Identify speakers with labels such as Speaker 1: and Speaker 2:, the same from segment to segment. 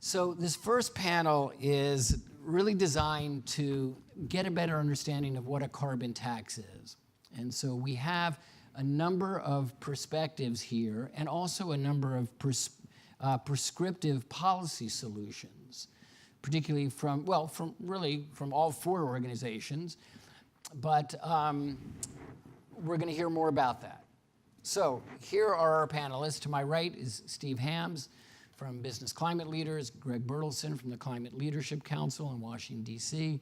Speaker 1: So this first panel is really designed to get a better understanding of what a carbon tax is. And so we have a number of perspectives here and also a number of prescriptive policy solutions, particularly from all four organizations. But we're going to hear more about that. So here are our panelists. To my right is Steve Hams from Business Climate Leaders, Greg Bertelsen from the Climate Leadership Council in Washington, D.C.,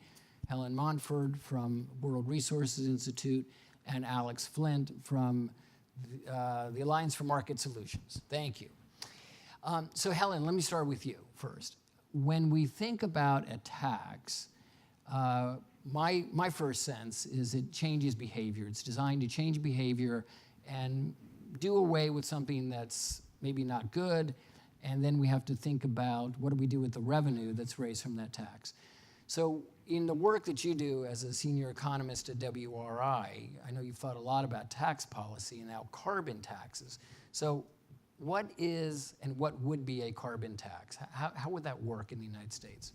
Speaker 1: Helen Mountford from World Resources Institute, and Alex Flint from the Alliance for Market Solutions. Thank you. So Helen, let me start with you first. When we think about a tax, my first sense is it changes behavior. It's designed to change behavior and do away with something that's maybe not good, and then we have to think about what do we do with the revenue that's raised from that tax. So in the work that you do as a senior economist at WRI, I know you've thought a lot about tax policy and now carbon taxes. So what is and what would be a carbon tax? How would that work in the United States?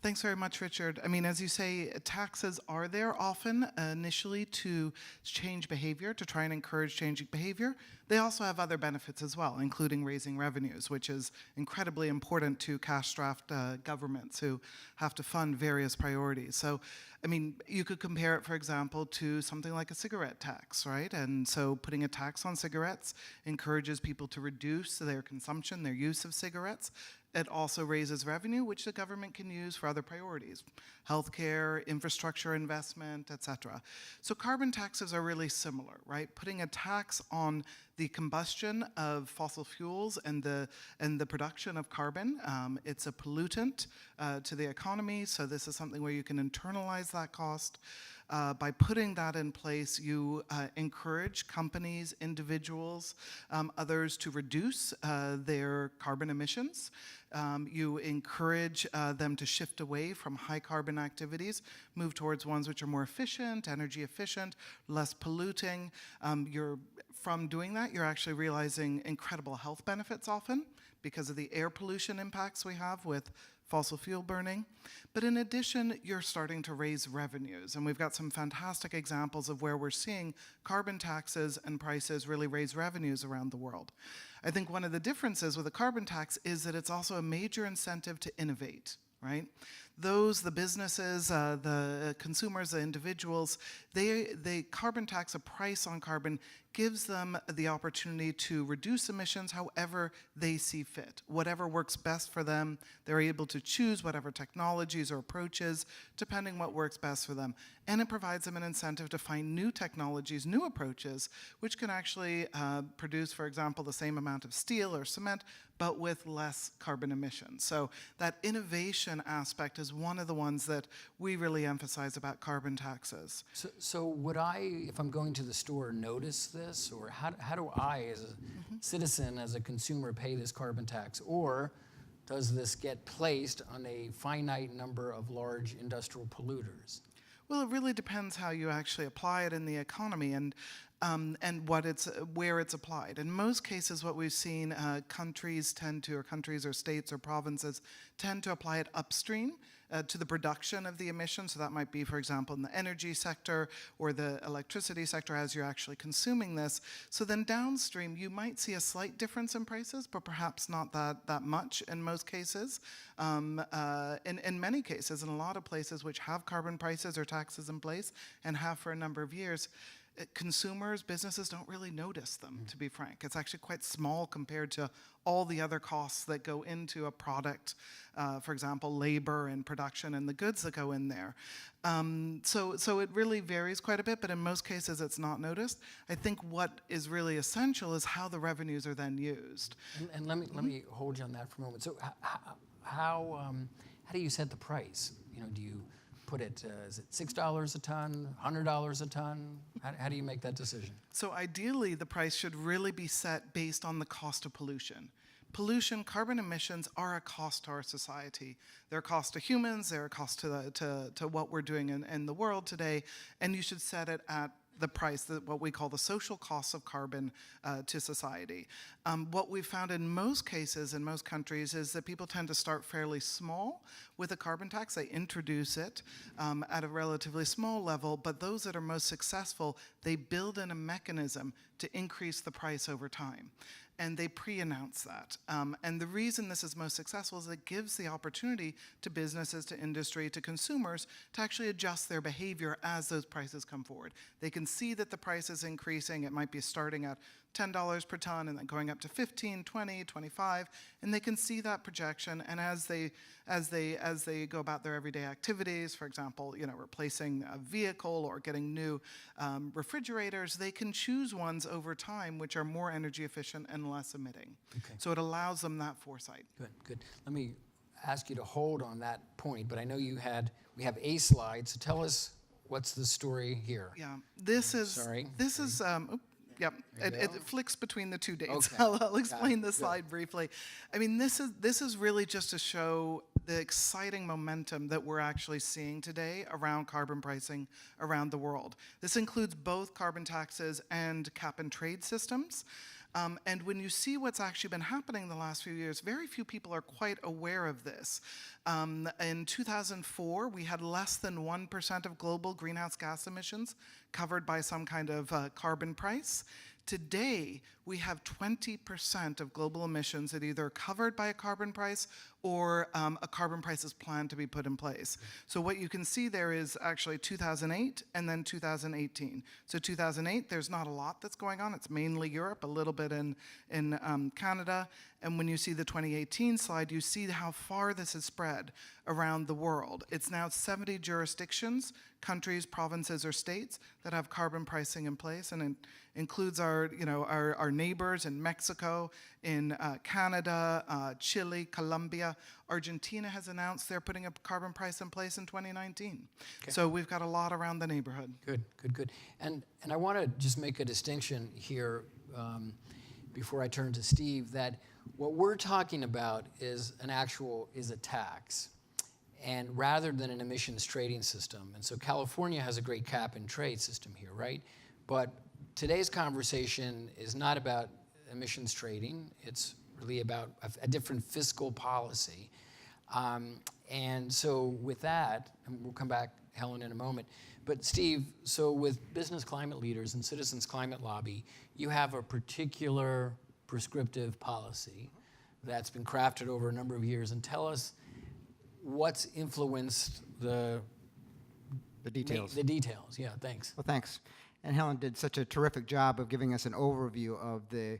Speaker 2: Thanks very much, Richard. I mean, as you say, taxes are there often initially to change behavior, to try and encourage changing behavior. They also have other benefits as well, including raising revenues, which is incredibly important to cash-strapped governments who have to fund various priorities. So, I mean, you could compare it, for example, to something like a cigarette tax, right? And so putting a tax on cigarettes encourages people to reduce their consumption, their use of cigarettes. It also raises revenue, which the government can use for other priorities, healthcare, infrastructure investment, et cetera. So carbon taxes are really similar, right? Putting a tax on the combustion of fossil fuels and the production of carbon. It's a pollutant to the economy, so this is something where you can internalize that cost. By putting that in place, you encourage companies, individuals, others to reduce their carbon emissions. You encourage them to shift away from high carbon activities, move towards ones which are more efficient, energy efficient, less polluting. From doing that, you're actually realizing incredible health benefits often because of the air pollution impacts we have with fossil fuel burning. But in addition, you're starting to raise revenues. And we've got some fantastic examples of where we're seeing carbon taxes and prices really raise revenues around the world. I think one of the differences with a carbon tax is that it's also a major incentive to innovate, right? The businesses, the consumers, the individuals, they carbon tax, a price on carbon, gives them the opportunity to reduce emissions however they see fit. Whatever works best for them, they're able to choose whatever technologies or approaches, depending what works best for them. And it provides them an incentive to find new technologies, new approaches, which can actually produce, for example, the same amount of steel or cement, but with less carbon emissions. So that innovation aspect is one of the ones that we really emphasize about carbon taxes.
Speaker 1: So would I, if I'm going to the store, notice this? Or how do I, as a citizen, as a consumer, pay this carbon tax? Or does this get placed on a finite number of large industrial polluters?
Speaker 2: Well, it really depends how you actually apply it in the economy and where it's applied. In most cases, what we've seen, countries or states or provinces tend to apply it upstream to the production of the emissions. So that might be, for example, in the energy sector or the electricity sector as you're actually consuming this. So then downstream, you might see a slight difference in prices, but perhaps not that much in most cases. In many cases, in a lot of places which have carbon prices or taxes in place and have for a number of years, consumers, businesses don't really notice them, to be frank. It's actually quite small compared to all the other costs that go into a product, for example, labor and production and the goods that go in there. So it really varies quite a bit, but in most cases it's not noticed. I think what is really essential is how the revenues are then used.
Speaker 1: And let me hold you on that for a moment. So how do you set the price? Do you put it, is it $6 a ton, $100 a ton? How do you make that decision?
Speaker 2: So ideally, the price should really be set based on the cost of pollution. Pollution, carbon emissions are a cost to our society. They're a cost to humans, they're a cost to what we're doing in the world today, and you should set it at the price, what we call the social costs of carbon to society. What we've found in most cases, in most countries, is that people tend to start fairly small with a carbon tax. They introduce it at a relatively small level, but those that are most successful, they build in a mechanism to increase the price over time. And they pre-announce that. And the reason this is most successful is it gives the opportunity to businesses, to industry, to consumers to actually adjust their behavior as those prices come forward. They can see that the price is increasing. It might be starting at $10 per ton and then going up to 15, 20, 25, and they can see that projection. And as they go about their everyday activities, for example, replacing a vehicle or getting new refrigerators, they can choose ones over time which are more energy efficient and less emitting.
Speaker 1: Okay.
Speaker 2: So it allows them that foresight.
Speaker 1: Good. Let me ask you to hold on that point, but I know we have a slide, so tell us what's the story here.
Speaker 2: Yeah, this is. Yep, it flicks between the 2 dates.
Speaker 1: Okay.
Speaker 2: I'll explain the slide briefly. I mean, this is really just to show the exciting momentum that we're actually seeing today around carbon pricing around the world. This includes both carbon taxes and cap and trade systems. And when you see what's actually been happening the last few years, very few people are quite aware of this. In 2004, we had less than 1% of global greenhouse gas emissions covered by some kind of carbon price. Today, we have 20% of global emissions that either are covered by a carbon price or a carbon price is planned to be put in place. So what you can see there is actually 2008 and then 2018. So 2008, there's not a lot that's going on. It's mainly Europe, a little bit in Canada. And when you see the 2018 slide, you see how far this has spread around the world. It's now 70 jurisdictions, countries, provinces, or states that have carbon pricing in place, and it includes our neighbors in Mexico, in Canada, Chile, Colombia. Argentina has announced they're putting a carbon price in place in 2019. Okay. So we've got a lot around the neighborhood.
Speaker 1: Good. And I want to just make a distinction here before I turn to Steve, that what we're talking about is a tax, and rather than an emissions trading system. And so California has a great cap and trade system here, right? But today's conversation is not about emissions trading. It's really about a different fiscal policy. And so with that, and we'll come back, Helen, in a moment. But Steve, so with business climate leaders and citizens climate lobby, you have a particular prescriptive policy that's been crafted over a number of years. And tell us what's influenced the
Speaker 3: details.
Speaker 1: The details, yeah, thanks.
Speaker 3: Well, thanks. And Helen did such a terrific job of giving us an overview of the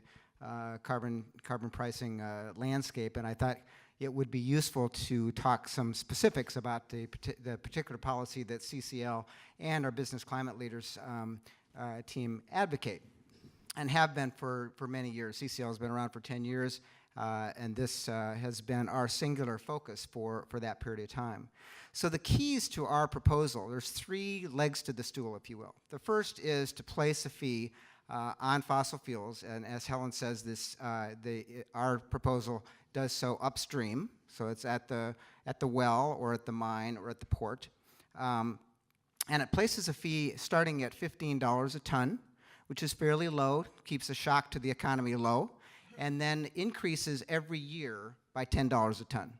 Speaker 3: carbon pricing landscape, and I thought it would be useful to talk some specifics about the particular policy that CCL and our business climate leaders team advocate, and have been for many years. CCL has been around for 10 years, and this has been our singular focus for that period of time. So the keys to our proposal, there's 3 legs to the stool, if you will. The first is to place a fee on fossil fuels, and as Helen says, our proposal does so upstream, so it's at the well or at the mine or at the port, and it places a fee starting at $15 a ton, which is fairly low, keeps the shock to the economy low, and then increases every year by $10 a ton.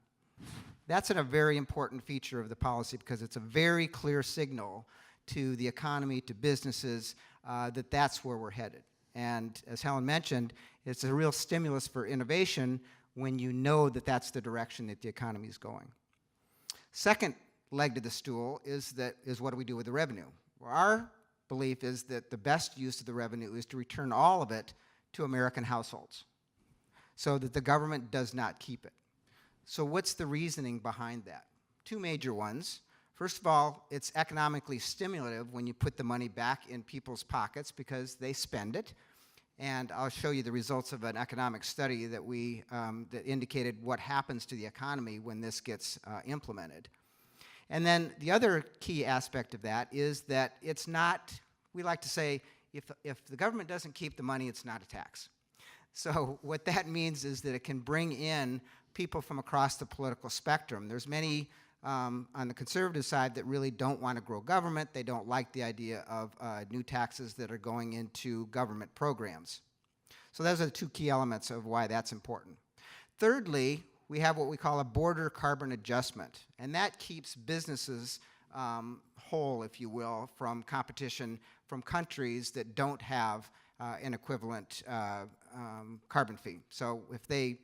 Speaker 3: That's a very important feature of the policy because it's a very clear signal to the economy, to businesses, that that's where we're headed. And as Helen mentioned, it's a real stimulus for innovation when you know that that's the direction that the economy is going. Second leg to the stool is what do we do with the revenue? Well, our belief is that the best use of the revenue is to return all of it to American households so that the government does not keep it. So what's the reasoning behind that? 2 major ones. First of all, it's economically stimulative when you put the money back in people's pockets because they spend it. And I'll show you the results of an economic study that that indicated what happens to the economy when this gets implemented. And then the other key aspect of that is that it's not, we like to say, if the government doesn't keep the money, it's not a tax. So what that means is that it can bring in people from across the political spectrum. There's many on the conservative side that really don't want to grow government. They don't like the idea of new taxes that are going into government programs. So those are the two key elements of why that's important. Thirdly, we have what we call a border carbon adjustment, and that keeps businesses whole, if you will, from competition from countries that don't have an equivalent carbon fee. So if they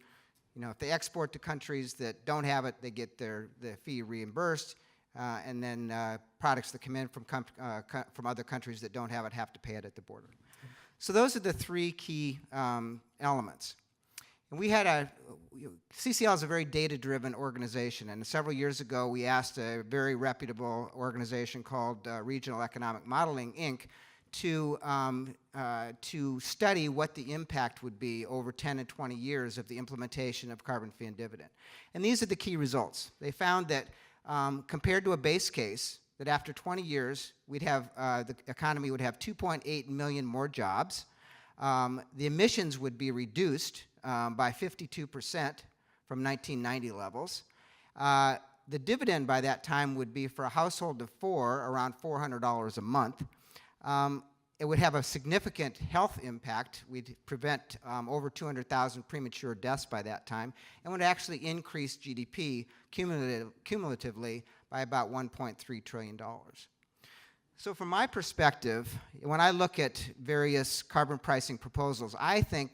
Speaker 3: export to countries that don't have it, they get the fee reimbursed, and then products that come in from other countries that don't have it have to pay it at the border. So those are the three key elements. And we had CCL is a very data-driven organization, and several years ago we asked a very reputable organization called Regional Economic Modeling, Inc., to study what the impact would be over 10 and 20 years of the implementation of carbon fee and dividend. And these are the key results. They found that compared to a base case, that after 20 years, we'd have the economy would have 2.8 million more jobs. The emissions would be reduced by 52% from 1990 levels. The dividend by that time would be, for a household of four, around $400 a month. It would have a significant health impact. We'd prevent over 200,000 premature deaths by that time, and would actually increase GDP cumulatively by about $1.3 trillion. So from my perspective, when I look at various carbon pricing proposals, I think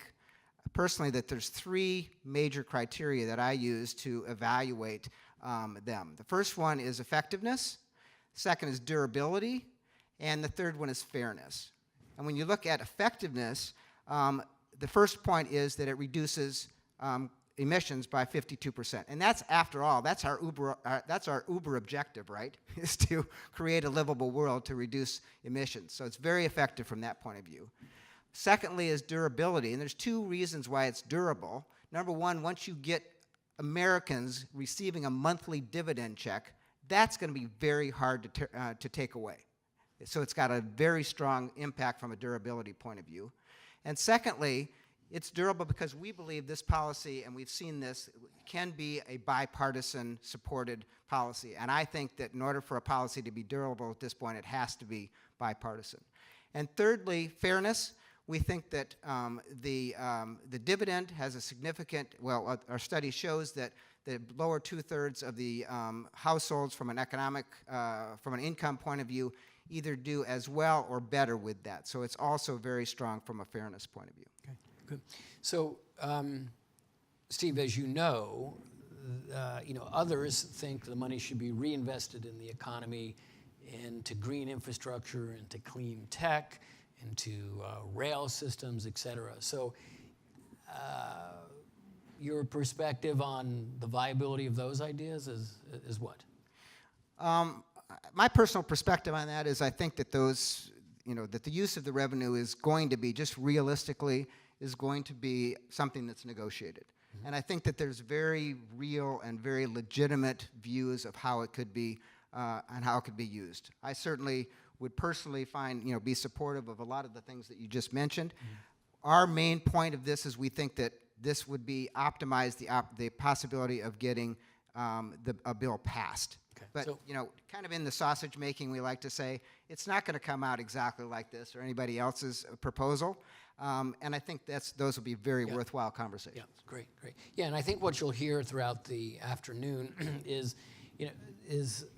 Speaker 3: personally that there's three major criteria that I use to evaluate them. The first one is effectiveness, second is durability, and the third one is fairness. And when you look at effectiveness, the first point is that it reduces emissions by 52%. And that's, after all, that's our Uber objective, right? Is to create a livable world to reduce emissions. So it's very effective from that point of view. Secondly is durability, and there's two reasons why it's durable. Number one, once you get Americans receiving a monthly dividend check, that's going to be very hard to take away. So it's got a very strong impact from a durability point of view. And secondly, it's durable because we believe this policy, and we've seen this, can be a bipartisan supported policy. And I think that in order for a policy to be durable at this point, it has to be bipartisan. And thirdly, fairness. We think that the dividend has a significant, well, our study shows that the lower two-thirds of the households from an income point of view either do as well or better with that. So it's also very strong from a fairness point of view.
Speaker 1: Okay, good. So, Steve, as you know, others think the money should be reinvested in the economy, into green infrastructure, into clean tech, into rail systems, et cetera. So your perspective on the viability of those ideas is what?
Speaker 3: My personal perspective on that is I think that those, that the use of the revenue is going to be, just realistically, is going to be something that's negotiated. Mm-hmm. And I think that there's very real and very legitimate views of how it could be and how it could be used. I certainly would personally be supportive of a lot of the things that you just mentioned. Mm-hmm. Our main point of this is we think that this would be optimize the possibility of getting a bill passed. Okay. But, so, kind of in the sausage making, we like to say, it's not going to come out exactly like this or anybody else's proposal. And I think those will be very worthwhile conversations.
Speaker 1: Yeah, great. Yeah, and I think what you'll hear throughout the afternoon is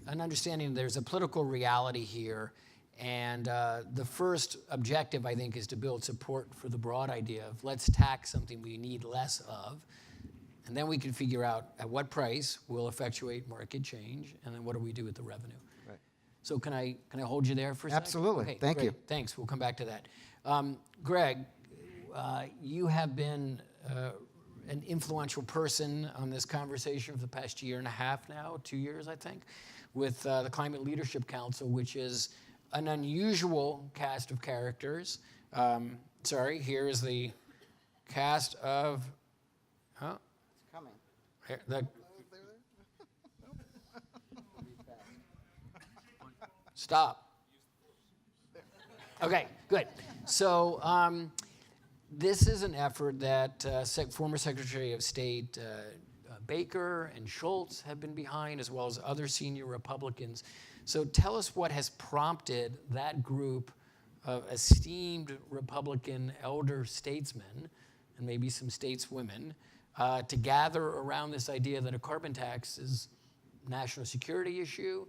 Speaker 1: an understanding there's a political reality here. And the first objective, I think, is to build support for the broad idea of let's tax something we need less of, and then we can figure out at what price we'll effectuate market change, and then what do we do with the revenue. Right. So can I hold you there for a second?
Speaker 3: Absolutely.
Speaker 1: Okay,
Speaker 3: Thank
Speaker 1: great.
Speaker 3: you.
Speaker 1: Thanks. We'll come back to that. Greg, you have been an influential person on this conversation for the past year and a half now, 2 years, I think, with the Climate Leadership Council, which is an unusual cast of characters. Here is the cast of,
Speaker 3: It's coming.
Speaker 1: Stop. Okay, good. So this is an effort that former Secretary of State Baker and Schultz have been behind, as well as other senior Republicans. So tell us what has prompted that group of esteemed Republican elder statesmen, and maybe some stateswomen, to gather around this idea that a carbon tax is a national security issue.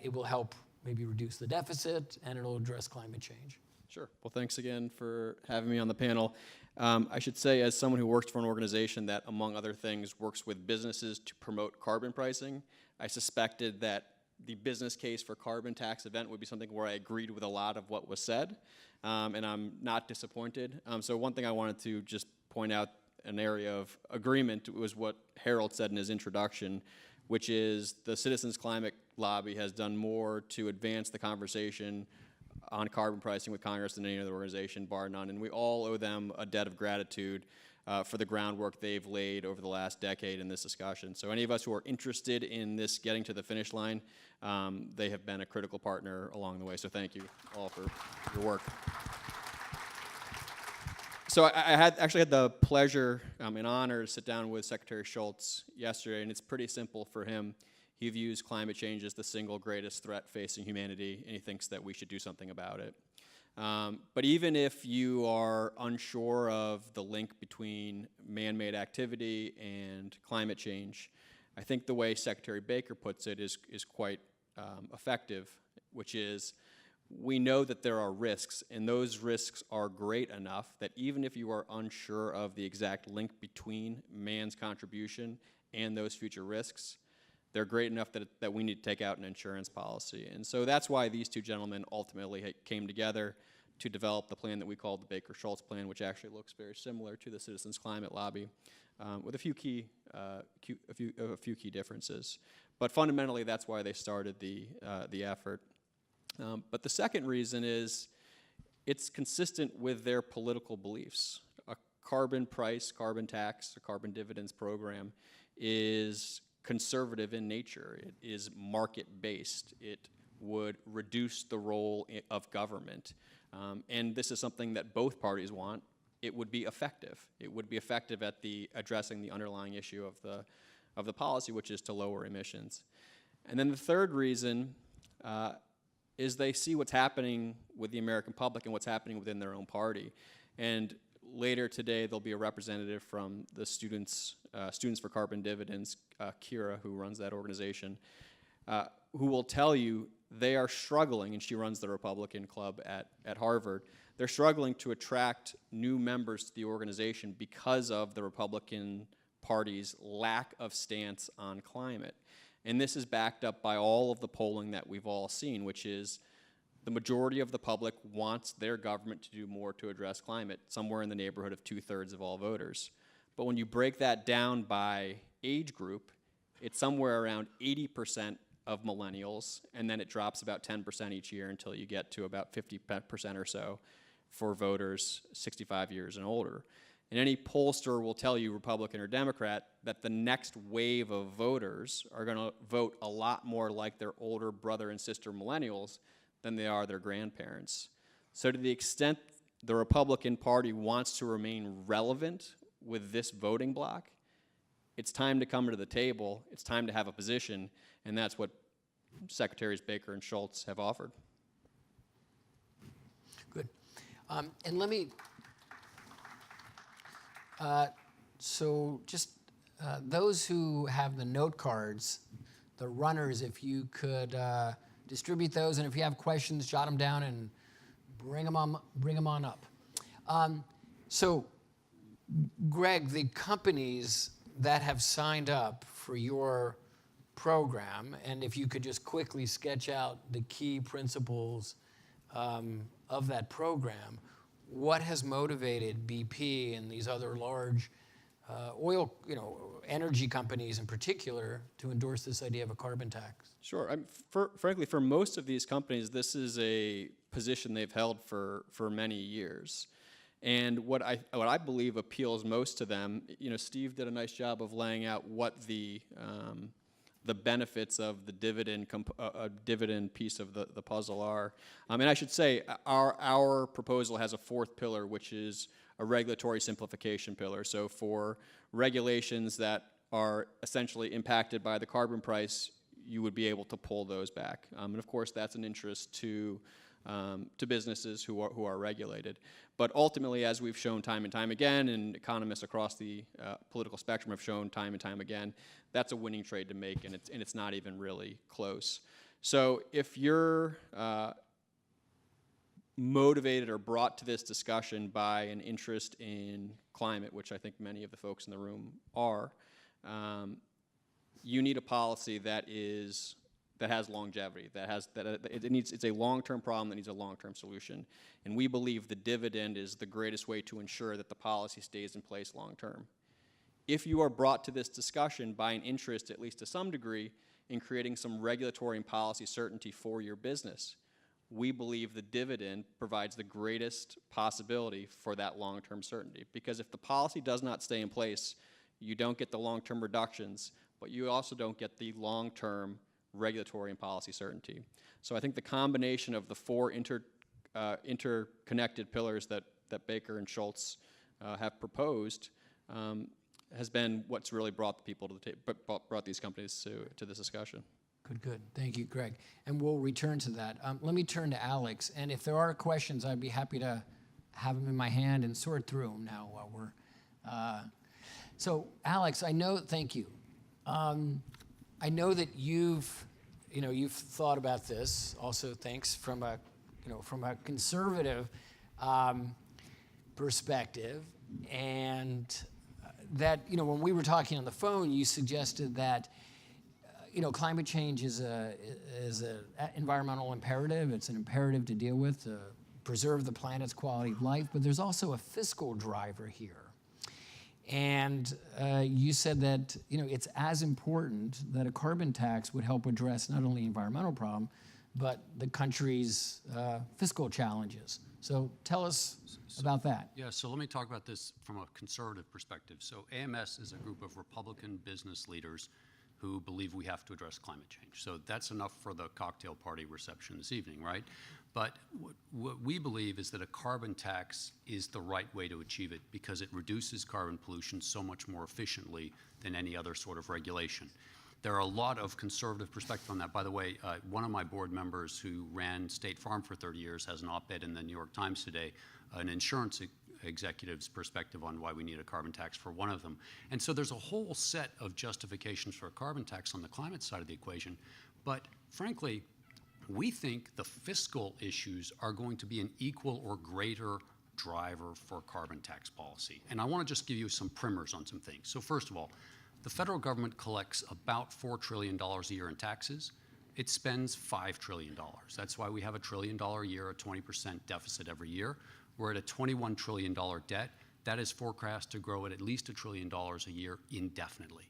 Speaker 1: It will help maybe reduce the deficit, and it'll address climate change.
Speaker 4: Sure. Well, thanks again for having me on the panel. I should say, as someone who works for an organization that, among other things, works with businesses to promote carbon pricing, I suspected that the business case for carbon tax event would be something where I agreed with a lot of what was said, and I'm not disappointed. So one thing I wanted to just point out, an area of agreement, was what Harold said in his introduction, which is the Citizens Climate Lobby has done more to advance the conversation on carbon pricing with Congress than any other organization, bar none. And we all owe them a debt of gratitude for the groundwork they've laid over the last decade in this discussion. So any of us who are interested in this getting to the finish line, they have been a critical partner along the way. So thank you all for your work. So I actually had the pleasure and honor to sit down with Secretary Schultz yesterday, and it's pretty simple for him. He views climate change as the single greatest threat facing humanity, and he thinks that we should do something about it. But even if you are unsure of the link between man-made activity and climate change, I think the way Secretary Baker puts it is quite effective, which is, we know that there are risks, and those risks are great enough that even if you are unsure of the exact link between man's contribution and those future risks, they're great enough that we need to take out an insurance policy. And so that's why these two gentlemen ultimately came together to develop the plan that we call the Baker-Schultz plan, which actually looks very similar to the Citizens Climate Lobby, with a few key differences. But fundamentally, that's why they started the effort. But the second reason is it's consistent with their political beliefs. A carbon price, carbon tax, a carbon dividends program is conservative in nature. It is market-based. It would reduce the role of government. And this is something that both parties want. It would be effective. It would be effective at addressing the underlying issue of the policy, which is to lower emissions. And then the third reason is they see what's happening with the American public and what's happening within their own party. And later today, there'll be a representative from the Students for Carbon Dividends, Kira, who runs that organization, who will tell you they are struggling, and she runs the Republican Club at Harvard. They're struggling to attract new members to the organization because of the Republican Party's lack of stance on climate. And this is backed up by all of the polling that we've all seen, which is the majority of the public wants their government to do more to address climate, somewhere in the neighborhood of 2/3 of all voters. But when you break that down by age group, it's somewhere around 80% of millennials, and then it drops about 10% each year until you get to about 50% or so for voters 65 years and older. And any pollster will tell you, Republican or Democrat, that the next wave of voters are going to vote a lot more like their older brother and sister millennials than they are their grandparents. So to the extent the Republican Party wants to remain relevant with this voting bloc, it's time to come to the table, it's time to have a position, and that's what Secretaries Baker and Schultz have offered.
Speaker 1: Good. And let me, so just those who have the note cards, the runners, if you could distribute those, and if you have questions, jot them down and bring them on up. So, Greg, the companies that have signed up for your program, and if you could just quickly sketch out the key principles of that program, what has motivated BP and these other large oil, energy companies in particular to endorse this idea of a carbon tax?
Speaker 4: Sure. Frankly, for most of these companies, this is a position they've held for many years. And what I believe appeals most to them, Steve did a nice job of laying out what the benefits of the dividend piece of the puzzle are. And I should say, our proposal has a fourth pillar, which is a regulatory simplification pillar. So for regulations that are essentially impacted by the carbon price, you would be able to pull those back. And of course, that's an interest to businesses who are regulated. But ultimately, as we've shown time and time again, and economists across the political spectrum have shown time and time again, that's a winning trade to make, and it's not even really close. So if you're motivated or brought to this discussion by an interest in climate, which I think many of the folks in the room are, you need a policy that has longevity, it's a long-term problem that needs a long-term solution. And we believe the dividend is the greatest way to ensure that the policy stays in place long-term. If you are brought to this discussion by an interest, at least to some degree, in creating some regulatory and policy certainty for your business, we believe the dividend provides the greatest possibility for that long-term certainty. Because if the policy does not stay in place, you don't get the long-term reductions, but you also don't get the long-term regulatory and policy certainty. So I think the combination of the four interconnected pillars that Baker and Schultz have proposed has been what's really brought the people to the brought these companies to this discussion.
Speaker 1: Good. Thank you, Greg. And we'll return to that. Let me turn to Alex. And if there are questions, I'd be happy to have them in my hand and sort through them now while we're. So, Alex, thank you. I know that you've thought about this. Also, thanks from a conservative perspective, and that when we were talking on the phone, you suggested that climate change is an environmental imperative. It's an imperative to deal with to preserve the planet's quality of life. But there's also a fiscal driver here. And you said that it's as important that a carbon tax would help address not only the environmental problem, but the country's fiscal challenges. So tell us about that.
Speaker 5: Yeah, so let me talk about this from a conservative perspective. So AMS is a group of Republican business leaders who believe we have to address climate change. So that's enough for the cocktail party reception this evening, right? But what we believe is that a carbon tax is the right way to achieve it because it reduces carbon pollution so much more efficiently than any other sort of regulation. There are a lot of conservative perspective on that. By the way, one of my board members who ran State Farm for 30 years has an op-ed in the New York Times today, an insurance executive's perspective on why we need a carbon tax for one of them. And so there's a whole set of justifications for a carbon tax on the climate side of the equation. But frankly, we think the fiscal issues are going to be an equal or greater driver for carbon tax policy. And I want to just give you some primers on some things. So first of all, the federal government collects about $4 trillion a year in taxes. It spends $5 trillion. That's why we have $1 trillion a year, a 20% deficit every year. We're at a $21 trillion debt. That is forecast to grow at least $1 trillion a year indefinitely.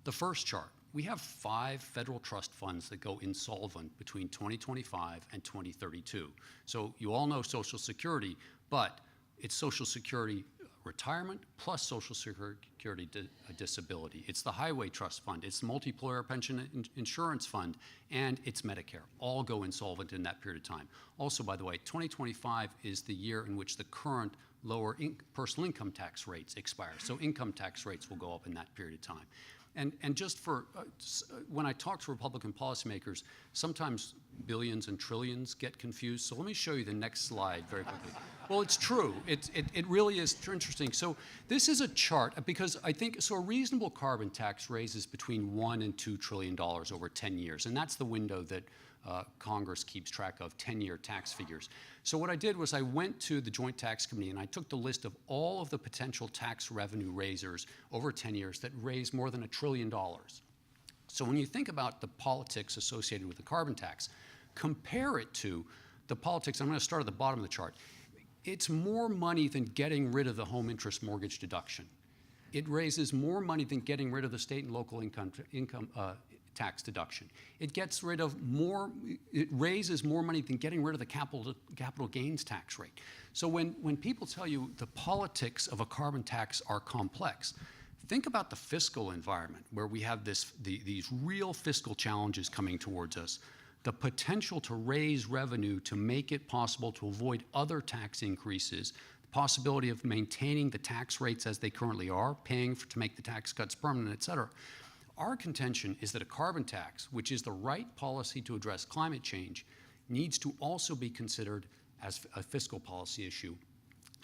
Speaker 5: The first chart, we have 5 federal trust funds that go insolvent between 2025 and 2032. So you all know Social Security, but it's Social Security retirement plus Social Security disability. It's the Highway Trust Fund, it's the Multi-Employer Pension Insurance Fund, and it's Medicare. All go insolvent in that period of time. Also, by the way, 2025 is the year in which the current lower personal income tax rates expire. So income tax rates will go up in that period of time. And just for, when I talk to Republican policymakers, sometimes billions and trillions get confused. So let me show you the next slide very quickly. Well, it's true. It really is interesting. So this is a chart because I think, so a reasonable carbon tax raises between $1 and $2 trillion over 10 years. And that's the window that Congress keeps track of, 10-year tax figures. So what I did was I went to the Joint Tax Committee and I took the list of all of the potential tax revenue raisers over 10 years that raise more than $1 trillion. So when you think about the politics associated with the carbon tax, compare it to the politics. I'm going to start at the bottom of the chart. It's more money than getting rid of the home interest mortgage deduction. It raises more money than getting rid of the state and local income tax deduction. It gets rid of more, it raises more money than getting rid of the capital gains tax rate. So when people tell you the politics of a carbon tax are complex, think about the fiscal environment where we have these real fiscal challenges coming towards us. The potential to raise revenue to make it possible to avoid other tax increases, the possibility of maintaining the tax rates as they currently are, paying to make the tax cuts permanent, et cetera. Our contention is that a carbon tax, which is the right policy to address climate change, needs to also be considered as a fiscal policy issue.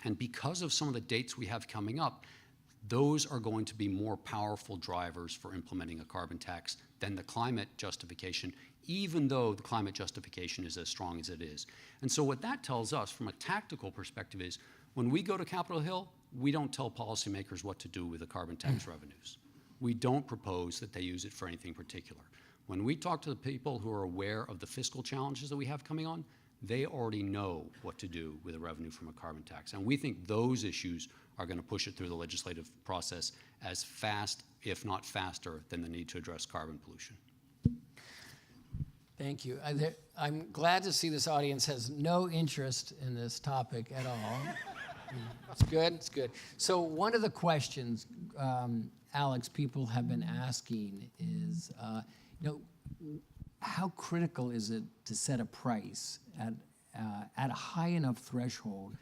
Speaker 5: And because of some of the dates we have coming up, those are going to be more powerful drivers for implementing a carbon tax than the climate justification, even though the climate justification is as strong as it is. And so what that tells us from a tactical perspective is when we go to Capitol Hill, we don't tell policymakers what to do with the carbon tax revenues. We don't propose that they use it for anything particular. When we talk to the people who are aware of the fiscal challenges that we have coming on, they already know what to do with the revenue from a carbon tax. And we think those issues are going to push it through the legislative process as fast, if not faster, than the need to address carbon pollution.
Speaker 1: Thank you. I'm glad to see this audience has no interest in this topic at all. It's good, it's good. So one of the questions, Alex, people have been asking is, how critical is it to set a price at a high enough threshold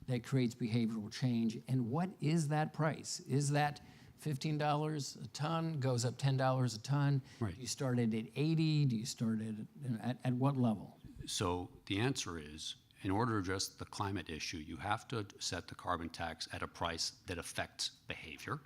Speaker 1: that creates behavioral change? And what is that price? Is that $15 a ton, goes up $10 a ton?
Speaker 5: Right.
Speaker 1: Do you start it at 80? Do you start it at what level?
Speaker 5: So the answer is, in order to address the climate issue, you have to set the carbon tax at a price that affects behavior.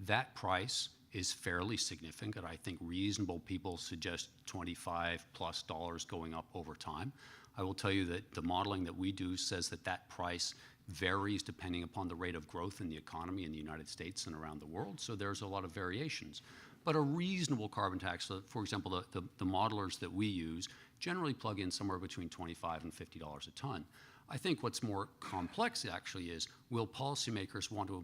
Speaker 5: That price is fairly significant. I think reasonable people suggest $25+ going up over time. I will tell you that the modeling that we do says that that price varies depending upon the rate of growth in the economy in the United States and around the world, so there's a lot of variations. But a reasonable carbon tax, for example, the modelers that we use generally plug in somewhere between $25 and $50 a ton. I think what's more complex actually is, will policymakers want to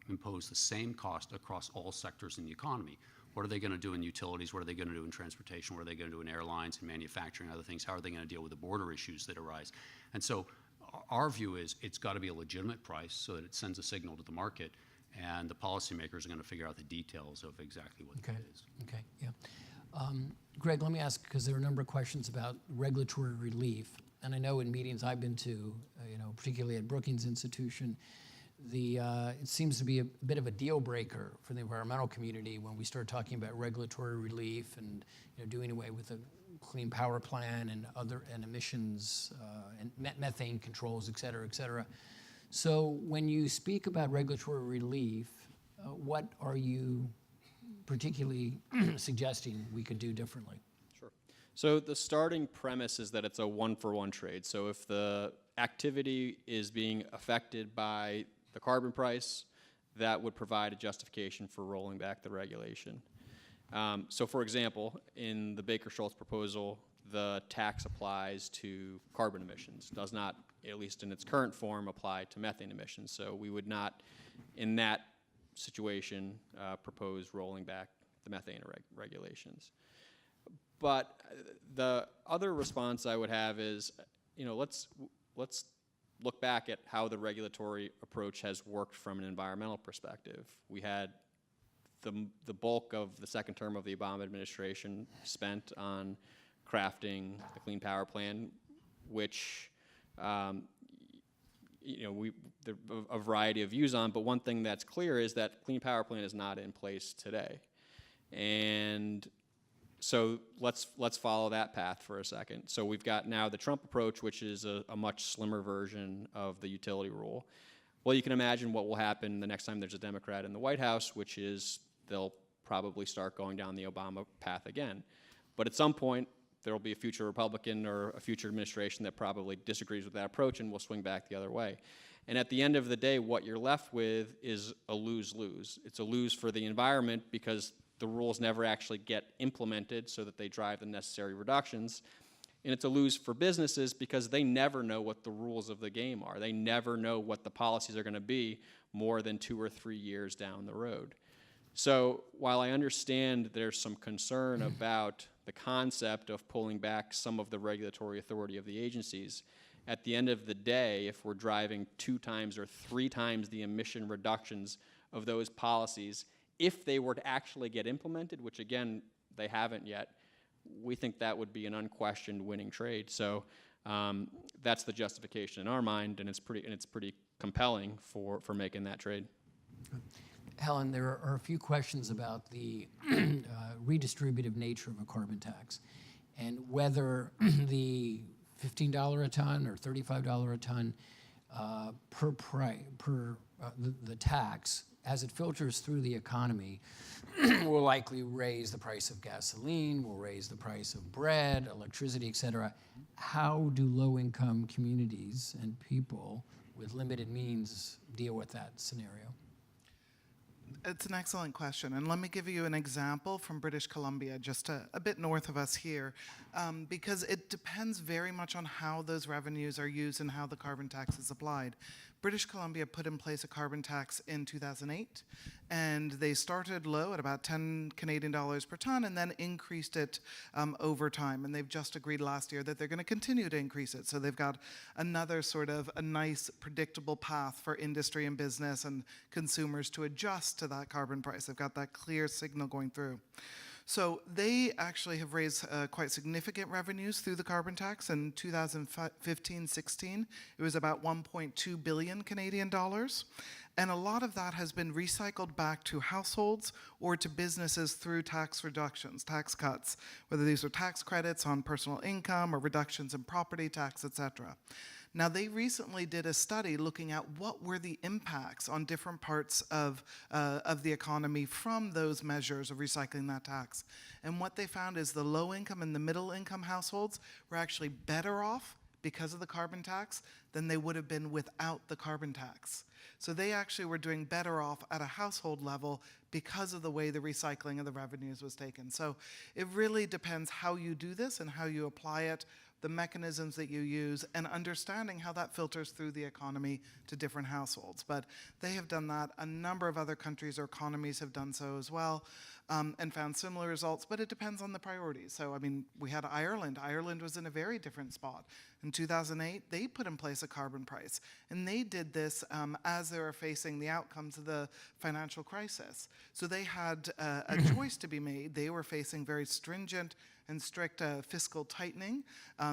Speaker 5: impose the same cost across all sectors in the economy? What are they going to do in utilities? What are they going to do in transportation? What are they going to do in airlines and manufacturing and other things? How are they going to deal with the border issues that arise? And so our view is it's got to be a legitimate price so that it sends a signal to the market, and the policymakers are going to figure out the details of exactly what that is.
Speaker 1: Okay, yeah. Greg, let me ask, because there are a number of questions about regulatory relief. And I know in meetings I've been to, particularly at Brookings Institution, it seems to be a bit of a deal breaker for the environmental community when we start talking about regulatory relief and doing away with the Clean Power Plan and emissions and methane controls, et cetera, et cetera. So when you speak about regulatory relief, what are you particularly suggesting we could do differently?
Speaker 4: Sure. So the starting premise is that it's a one-for-one trade. So if the activity is being affected by the carbon price, that would provide a justification for rolling back the regulation. So for example, in the Baker-Schultz proposal, the tax applies to carbon emissions, does not, at least in its current form, apply to methane emissions. So we would not, in that situation, propose rolling back the methane regulations. But the other response I would have is, let's look back at how the regulatory approach has worked from an environmental perspective. We had the bulk of the second term of the Obama administration spent on crafting the Clean Power Plan, which there are a variety of views on, but one thing that's clear is that Clean Power Plan is not in place today. And so let's follow that path for a second. So we've got now the Trump approach, which is a much slimmer version of the utility rule. Well, you can imagine what will happen the next time there's a Democrat in the White House, which is they'll probably start going down the Obama path again. But at some point, there will be a future Republican or a future administration that probably disagrees with that approach and will swing back the other way. And at the end of the day, what you're left with is a lose-lose. It's a lose for the environment because the rules never actually get implemented so that they drive the necessary reductions. And it's a lose for businesses because they never know what the rules of the game are. They never know what the policies are going to be more than 2 or 3 years down the road. So while I understand there's some concern about the concept of pulling back some of the regulatory authority of the agencies, at the end of the day, if we're driving 2 times or 3 times the emission reductions of those policies, if they were to actually get implemented, which again, they haven't yet, we think that would be an unquestioned winning trade. So that's the justification in our mind, and it's pretty compelling for making that trade.
Speaker 1: Helen, there are a few questions about the redistributive nature of a carbon tax and whether the $15 a ton or $35 a ton the tax, as it filters through the economy, will likely raise the price of gasoline, will raise the price of bread, electricity, et cetera. How do low-income communities and people with limited means deal with that scenario?
Speaker 2: It's an excellent question, and let me give you an example from British Columbia, just a bit north of us here, because it depends very much on how those revenues are used and how the carbon tax is applied. British Columbia put in place a carbon tax in 2008, and they started low at about 10 Canadian dollars per ton and then increased it over time. And they've just agreed last year that they're going to continue to increase it. So they've got another sort of a nice, predictable path for industry and business and consumers to adjust to that carbon price. They've got that clear signal going through. So they actually have raised quite significant revenues through the carbon tax. In 2015-16, it was about 1.2 billion Canadian dollars. And a lot of that has been recycled back to households or to businesses through tax reductions, tax cuts, whether these are tax credits on personal income or reductions in property tax, et cetera. Now, they recently did a study looking at what were the impacts on different parts of the economy from those measures of recycling that tax. And what they found is the low-income and the middle-income households were actually better off because of the carbon tax than they would have been without the carbon tax. So they actually were doing better off at a household level because of the way the recycling of the revenues was taken. So it really depends how you do this and how you apply it, the mechanisms that you use, and understanding how that filters through the economy to different households. But they have done that. A number of other countries or economies have done so as well, and found similar results, but it depends on the priorities. So, I mean, we had Ireland. Ireland was in a very different spot. In 2008, they put in place a carbon price, and they did this as they were facing the outcomes of the financial crisis. So they had a choice to be made. They were facing very stringent and strict fiscal tightening,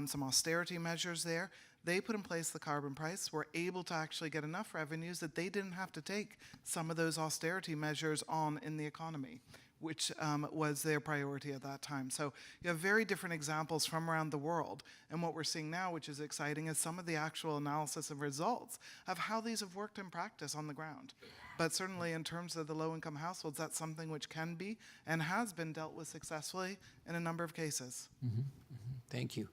Speaker 2: some austerity measures there. They put in place the carbon price, were able to actually get enough revenues that they didn't have to take some of those austerity measures on in the economy, which was their priority at that time. So you have very different examples from around the world. And what we're seeing now, which is exciting, is some of the actual analysis and results of how these have worked in practice on the ground. But certainly in terms of the low-income households, that's something which can be and has been dealt with successfully in a number of cases.
Speaker 1: Mm-hmm. Mm-hmm. Thank you.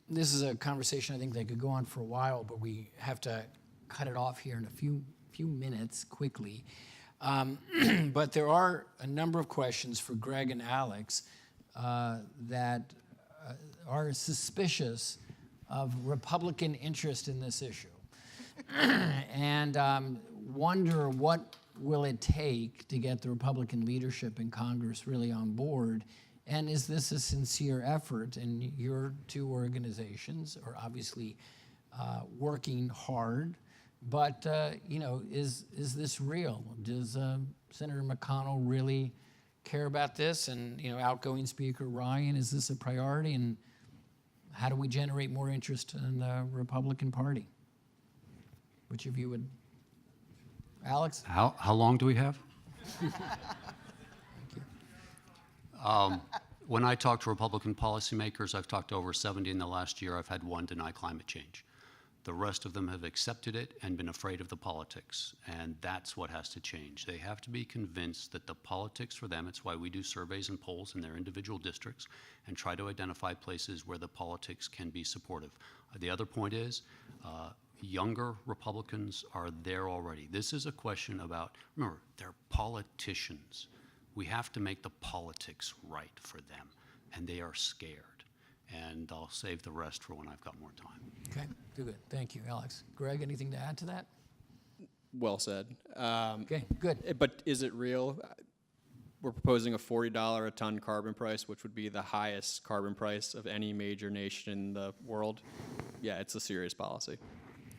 Speaker 1: This is a conversation I think that could go on for a while, but we have to cut it off here in a few minutes quickly. But there are a number of questions for Greg and Alex that are suspicious of Republican interest in this issue. And wonder what will it take to get the Republican leadership in Congress really on board, and is this a sincere effort? And your two organizations are obviously working hard, but you know, is this real? Does Senator McConnell really care about this? And you know, outgoing Speaker Ryan, is this a priority? And how do we generate more interest in the Republican Party? Which of you would? Alex?
Speaker 5: How long do we have?
Speaker 1: Thank you.
Speaker 5: When I talk to Republican policymakers, I've talked to over 70 in the last year. I've had one deny climate change. The rest of them have accepted it and been afraid of the politics, and that's what has to change. They have to be convinced that the politics for them, it's why we do surveys and polls in their individual districts and try to identify places where the politics can be supportive. The other point is, younger Republicans are there already. This is a question about, remember, they're politicians. We have to make the politics right for them, and they are scared. And I'll save the rest for when I've got more time.
Speaker 1: Okay, good. Thank you, Alex. Greg, anything to add to that?
Speaker 4: Well said.
Speaker 1: Okay, good.
Speaker 4: But is it real? We're proposing a $40 a ton carbon price, which would be the highest carbon price of any major nation in the world. Yeah, it's a serious policy.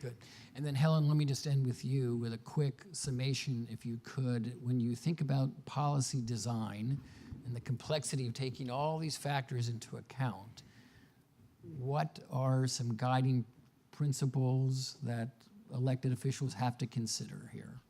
Speaker 1: Good. And then Helen, let me just end with you with a quick summation, if you could. When you think about policy design and the complexity of taking all these factors into account, what are some guiding principles that elected officials have to consider here?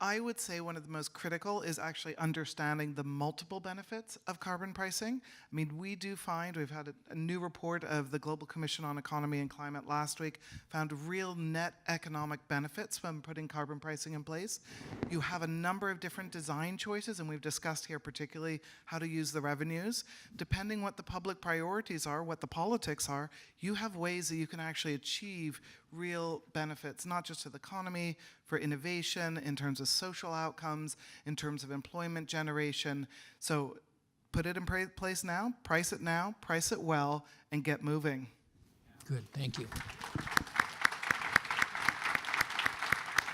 Speaker 2: I would say one of the most critical is actually understanding the multiple benefits of carbon pricing. I mean, we do find, we've had a new report of the Global Commission on Economy and Climate last week, found real net economic benefits from putting carbon pricing in place. You have a number of different design choices, and we've discussed here particularly how to use the revenues. Depending what the public priorities are, what the politics are, you have ways that you can actually achieve real benefits, not just to the economy, for innovation, in terms of social outcomes, in terms of employment generation. So put it in place now, price it well, and get moving.
Speaker 1: Good, thank you.